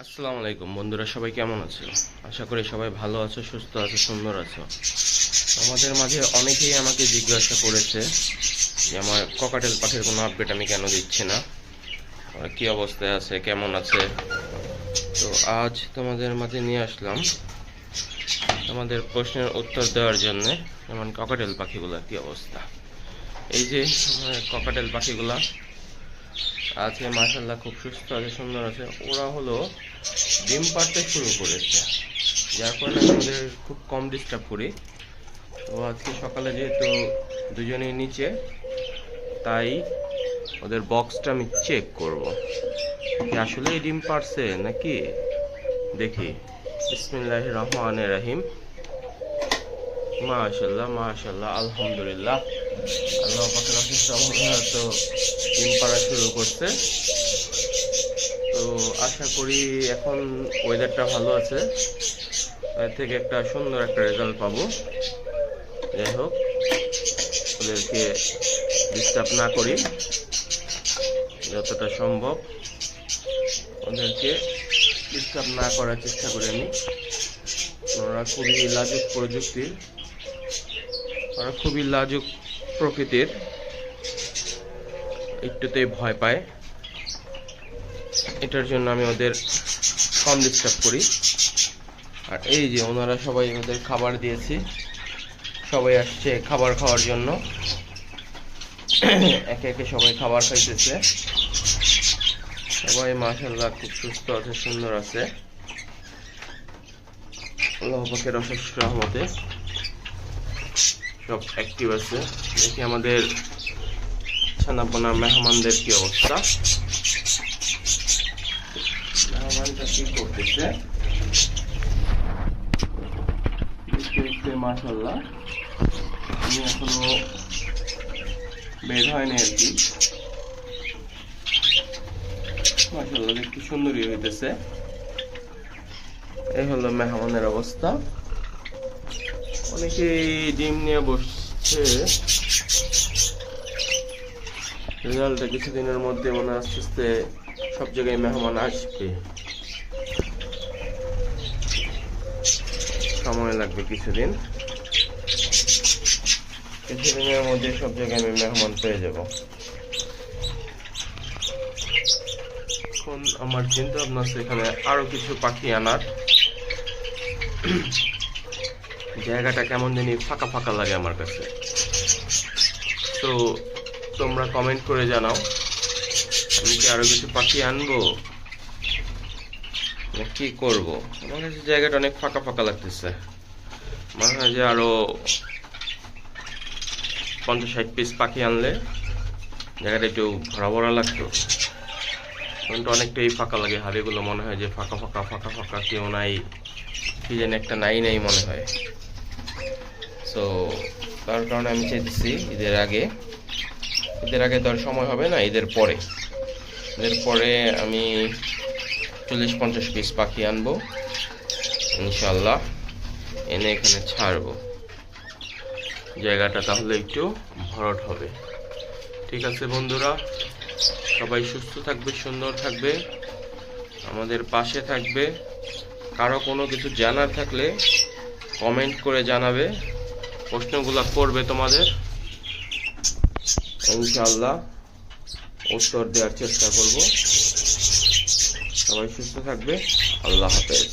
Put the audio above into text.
আসসালামু আলাইকুম বন্ধুরা, সবাই কেমন আছো? আশা করি সবাই ভালো আছো, সুস্থ আছো, সুন্দর আছো। আমাদের মাঝে অনেকেই আমাকে জিজ্ঞাসা করেছে যে আমার ককাটেল পাখির কোনো আপডেট আমি কেন দিচ্ছি না, ওরা কী অবস্থায় আছে, কেমন আছে। তো আজ তোমাদের মাঝে নিয়ে আসলাম তোমাদের প্রশ্নের উত্তর দেওয়ার জন্য যেমন ককাটেল পাখিগুলোর কী অবস্থা। এই যে আমার ককাটেল পাখিগুলা আছে, মাশাআল্লাহ খুব সুস্থ আছে, সুন্দর আছে। ওরা হলো ডিম পাড়তে শুরু করেছে, যার কারণে আমি ওদের খুব কম ডিস্টার্ব করি। তো আজকে সকালে যেহেতু দুজনেই নিচে, তাই ওদের বক্সটা আমি চেক করব আসলেই ডিম পাড়ছে নাকি। দেখি, বিসমিল্লাহির রহমানির রহিম। মাশাআল্লাহ মাশাআল্লাহ, আলহামদুলিল্লাহ, আল্লাহ পাকের অশেষ রহমতে তো ডিম পাড়া শুরু করছে। তো আশা করি এখন ওয়েদারটা ভালো আছে, এর থেকে একটা সুন্দর একটা রেজাল্ট পাবো। যাই হোক, ওদেরকে ডিস্টার্ব না করি, যতটা সম্ভব ওদেরকে ডিস্টার্ব না করার চেষ্টা করি আমি। ওরা খুবই লাজুক প্রযুক্তির, ওরা খুবই লাজুক প্রকৃতির, একটুতেই ভয় পায়। এটার জন্য আমি ওদের কম ডিস্টার্ব করি। আর এই যে ওনারা সবাই ওদের খাবার দিয়েছি, সবাই আসছে খাবার খাওয়ার জন্য, একে একে সবাই খাবার খাইতেছে। সবাই মাশাআল্লাহ খুব সুস্থ আছে, সুন্দর আছে, আল্লাহ পাকের অশেষ রহমতে সব অ্যাক্টিভ আছে। দেখি আমাদের ছানাপোনা মেহমানদের কি অবস্থা। মেহমানটা কি করতেছে মাশাআল্লাহ, আমি এখনো বের হয়নি আর কি। মাশাআল্লাহ দেখতে সুন্দরই হইতেছে। এই হলো মেহমানের অবস্থা। অনেকেই ডিম নিয়ে বসছে, রেজাল্টটা কিছুদিনের মধ্যে মনে আস্তে আস্তে সব জায়গায় মেহমান আসবে, সময় লাগবে কিছুদিনের মধ্যে সব জায়গায় আমি মেহমান পেয়ে যাব। এখন আমার চিন্তা ভাবনা আছে এখানে আরো কিছু পাখি আনার। জায়গাটা কেমন জানি ফাঁকা ফাঁকা লাগে আমার কাছে। তো তোমরা কমেন্ট করে জানাও, আমি কি আরো কিছু পাখি আনবো না কি করব। আমার কাছে জায়গাটা অনেক ফাঁকা ফাঁকা লাগতেছে, মনে হয় যে আরো 50-60 পিস পাখি আনলে জায়গাটা একটু ভরা ভরা লাগতো। এখন তো অনেকটাই ফাঁকা লাগে, হাড়িগুলো মনে হয় যে ফাঁকা ফাঁকা ফাঁকা ফাঁকা, কেউ নাই, কি যেন একটা নাই নাই মনে হয়। সো তার কারণে আমি চাইতেছি ঈদের আগে তো আর সময় হবে না, ঈদের পরে আমি 40-50 পিস পাখি আনবো ইনশাল্লাহ, এনে এখানে ছাড়বো। জায়গাটা তাহলে একটু ভরাট হবে। ঠিক আছে বন্ধুরা, সবাই সুস্থ থাকবে, সুন্দর থাকবে, আমাদের পাশে থাকবে। কারো কোনো কিছু জানার থাকলে কমেন্ট করে জানাবে, প্রশ্নগুলো করবে তোমাদের, ইনশাআল্লাহ উত্তর দেওয়ার চেষ্টা করব। সবাই সুস্থ থাকবে, আল্লাহ হাফেজ।